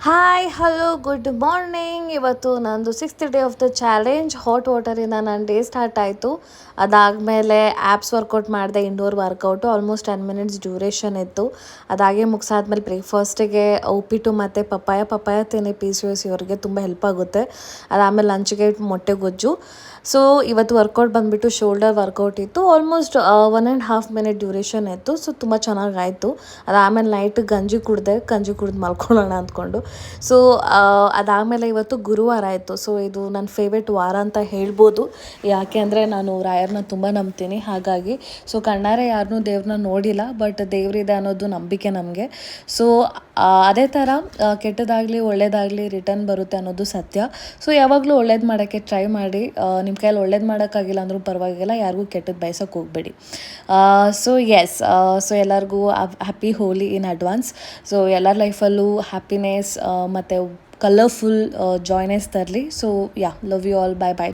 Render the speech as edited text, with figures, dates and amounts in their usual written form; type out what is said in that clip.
Hi hello good morning. ಇವತ್ತು ನಂದು 6th day of the challenge. Hot ವಾಟರಿಂದ ನನ್ನ ಡೇ ಸ್ಟಾರ್ಟ್ ಆಯಿತು. ಅದಾದಮೇಲೆ ಆ್ಯಪ್ಸ್ ವರ್ಕೌಟ್ ಮಾಡಿದೆ, indoor workout almost 10 minutes duration ಇತ್ತು. ಅದಾಗೆ ಮುಗಿಸಾದ್ಮೇಲೆ ಬ್ರೇಕ್ಫಾಸ್ಟಿಗೆ ಉಪ್ಪಿಟ್ಟು ಮತ್ತು ಪಪ್ಪಾಯ ತಿನ್ನಿ PCOS ಇವರಿಗೆ ತುಂಬ ಹೆಲ್ಪ್ ಆಗುತ್ತೆ. ಅದಾದಮೇಲೆ ಲಂಚ್ಗೆ ಮೊಟ್ಟೆ ಗೊಜ್ಜು. ಸೊ ಇವತ್ತು ವರ್ಕೌಟ್ ಬಂದುಬಿಟ್ಟು ಶೋಲ್ಡರ್ ವರ್ಕೌಟ್ ಇತ್ತು. ಆಲ್ಮೋಸ್ಟ್ 1.5 ಮಿನಿಟ್ ಡ್ಯೂರೇಷನ್ ಇತ್ತು. ಸೊ ತುಂಬ ಚೆನ್ನಾಗಾಯಿತು. ಅದಾದಮೇಲೆ ನೈಟ್ ಗಂಜಿ ಕುಡಿದು ಮಲ್ಕೊಳ್ಳೋಣ ಅಂದ್ಕೊಂಡು. ಸೊ ಅದಾದಮೇಲೆ ಇವತ್ತು ಗುರುವಾರ ಆಯಿತು. ಸೊ ಇದು ನನ್ನ ಫೇವ್ರೆಟ್ ವಾರ ಅಂತ ಹೇಳ್ಬೋದು. ಯಾಕೆ ಅಂದರೆ ನಾನು ರಾಯರನ್ನ ತುಂಬ ನಂಬ್ತೀನಿ, ಹಾಗಾಗಿ. ಸೊ ಕಣ್ಣಾರೆ ಯಾರನ್ನೂ ದೇವ್ರನ್ನ ನೋಡಿಲ್ಲ, ಬಟ್ ದೇವರಿದೆ ಅನ್ನೋದು ನಂಬಿಕೆ ನಮಗೆ. ಸೊ ಅದೇ ಥರ ಕೆಟ್ಟದಾಗಲಿ ಒಳ್ಳೇದಾಗಲಿ ರಿಟರ್ನ್ ಬರುತ್ತೆ ಅನ್ನೋದು ಸತ್ಯ. ಸೊ ಯಾವಾಗಲೂ ಒಳ್ಳೇದು ಮಾಡೋಕ್ಕೆ ಟ್ರೈ ಮಾಡಿ. ನಿಮ್ಮ ಕೈಯಲ್ಲಿ ಒಳ್ಳೇದು ಮಾಡೋಕ್ಕಾಗಿಲ್ಲ ಅಂದರೂ ಪರವಾಗಿಲ್ಲ, ಯಾರಿಗೂ ಕೆಟ್ಟದ್ದು ಬಯಸೋಕೆ ಹೋಗಬೇಡಿ. ಸೊ ಎಸ್, ಸೊ ಎಲ್ಲರಿಗೂ happy Holi in advance. So ಎಲ್ಲರ ಲೈಫಲ್ಲೂ ಹ್ಯಾಪಿನೆಸ್ ಮತ್ತು ಕಲರ್ಫುಲ್ ಜಾಯ್ನೆಸ್ ತರಲಿ. So yeah, love you all, bye bye.